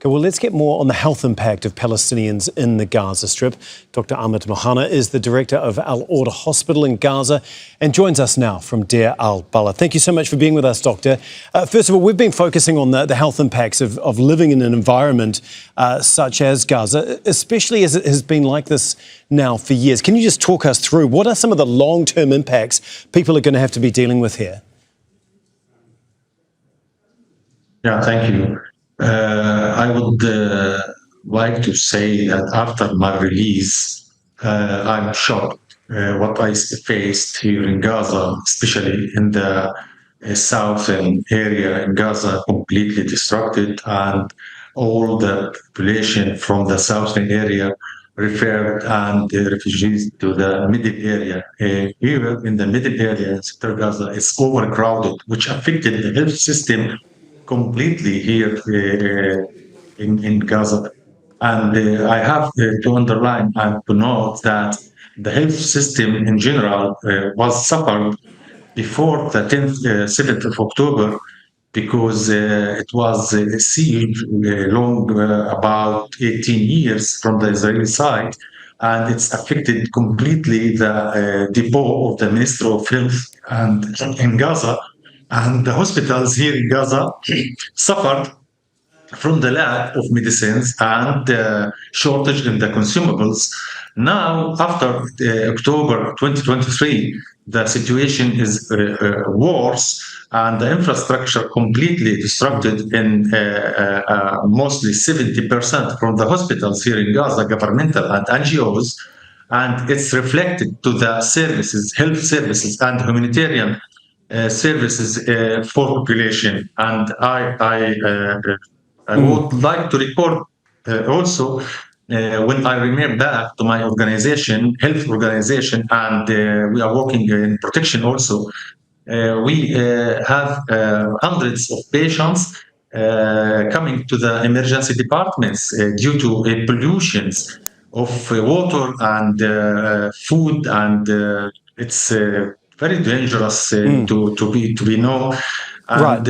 Okay, well, let's get more on the health impact of Palestinians in the Gaza Strip. Dr. Ahmed Mohana is the director of Al-Odha Hospital in Gaza and joins us now from Deir al-Balah. Thank you so much for being with us, Doctor. First of all, we've been focusing on the health impacts of living in an environment such as Gaza, especially as it has been like this now for years. Can you just talk us through what are some of the long-term impacts people are going to have to be dealing with here? Yeah, thank you. I would like to say that after my release, I'm shocked what I faced here in Gaza, especially in the southern area in Gaza, completely disrupted, and all the population from the southern area referred and the refugees to the middle area. Here in the middle area, sector Gaza is overcrowded, which affected the health system completely here in Gaza. And I have to underline and to note that the health system in general was suffered before the 7th of October because it was a siege long about 18 years from the Israeli side, and it's affected completely the depot of the Minister of Health and in Gaza, and the hospitals here in Gaza suffered from the lack of medicines and shortage in the consumables. Now, after October 2023, the situation is worse, and the infrastructure completely disrupted in mostly 70% from the hospitals here in Gaza, governmental and NGOs, and it's reflected to the services, health services and humanitarian services for population. And I would like to report also when I remain back to my organization, health organization, and we are working in protection also. We have hundreds of patients coming to the emergency departments due to pollutions of water and food, and it's very dangerous to be known. And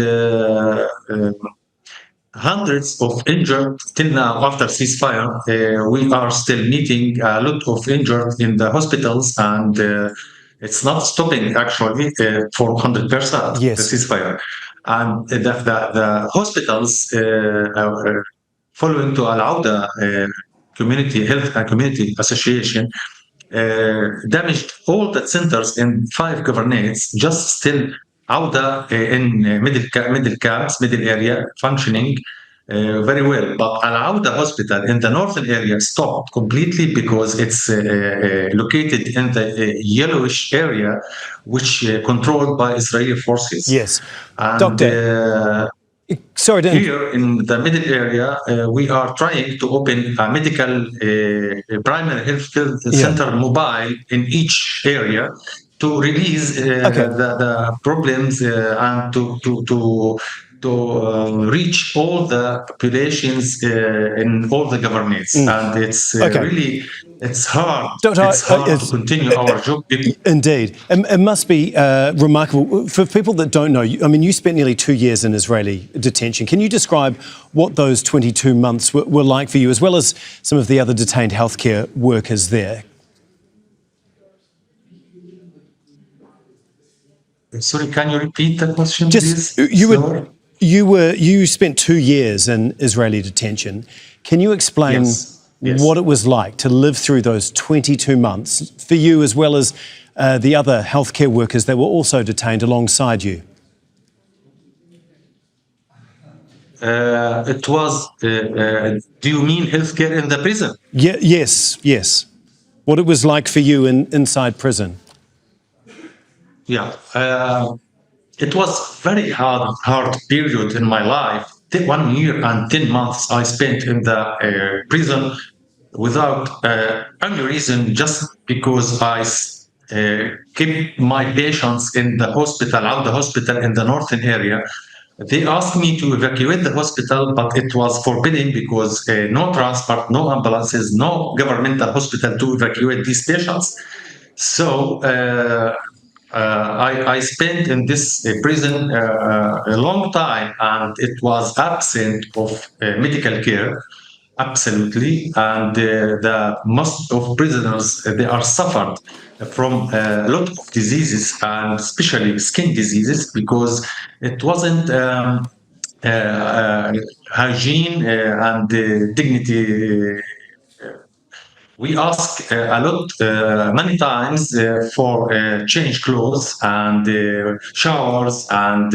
hundreds of injured till now after ceasefire. We are still meeting a lot of injured in the hospitals, and it's not stopping actually for 100% the ceasefire. And the hospitals following to Al-Odha Community Health and Community Association damaged all the centers in 5 governorates, just still Al-Odha in middle camps, middle area, functioning very well. But Al-Odha Hospital in the northern area stopped completely because it's located in the yellowish area, which controlled by Israeli forces. Yes. And, Doctor, sorry, here in the middle area, we are trying to open a medical primary health center mobile in each area to release the problems and to reach all the populations in all the governments. And it's really, it's hard. Doctor, it's hard to continue our job. Indeed. It must be remarkable. For people that don't know, I mean, you spent nearly 2 years in Israeli detention. Can you describe what those 22 months were like for you, as well as some of the other detained healthcare workers there? Sorry, can you repeat the question, please? You spent 2 years in Israeli detention. Can you explain what it was like to live through those 22 months for you, as well as the other healthcare workers that were also detained alongside you? It was, do you mean healthcare in the prison? Yes. What it was like for you inside prison? Yeah, it was very hard period in my life. 1 year and 10 months I spent in the prison without any reason, just because I kept my patients in the hospital, Al-Odha Hospital in the northern area. They asked me to evacuate the hospital, but it was forbidden because no transport, no ambulances, no governmental hospital to evacuate these patients. So I spent in this prison a long time, and it was absent of medical care, absolutely. And the most of prisoners they are suffered from a lot of diseases, and especially skin diseases, because it wasn't. Hygiene and dignity we ask a lot, many times for change clothes and showers and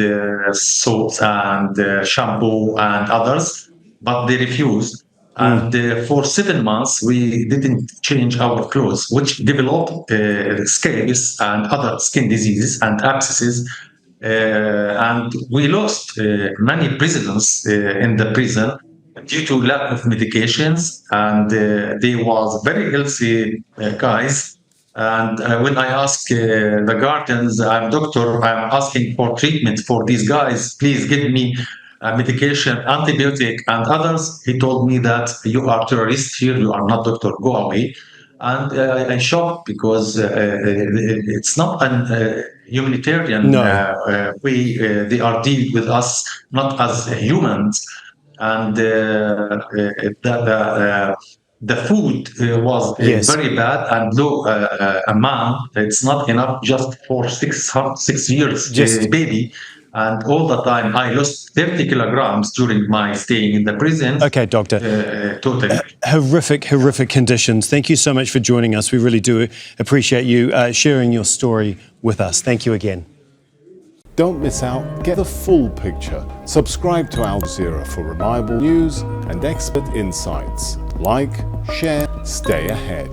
soaps and shampoo and others, but they refused. And for 7 months, we didn't change our clothes, which developed scabies and other skin diseases and abscesses. And we lost many prisoners in the prison due to lack of medications, and they was very healthy guys. And when I ask the guardians, I'm doctor, I'm asking for treatment for these guys, please give me medication, antibiotic and others. He told me that you are terrorist here, you are not doctor, go away. And I'm shocked because it's not an humanitarian No. way. They are dealing with us not as humans, and the food was Yes. very bad and low amount. It's not enough just for 6 years Just baby. And all the time, I lost 30 kilograms during my staying in the prison. okay, Doctor. Totally. Horrific conditions. Thank you so much for joining us. We really do appreciate you sharing your story with us. Thank you again. Don't miss out. Get the full picture. Subscribe to Al Jazeera for reliable news and expert insights. Like, share, stay ahead.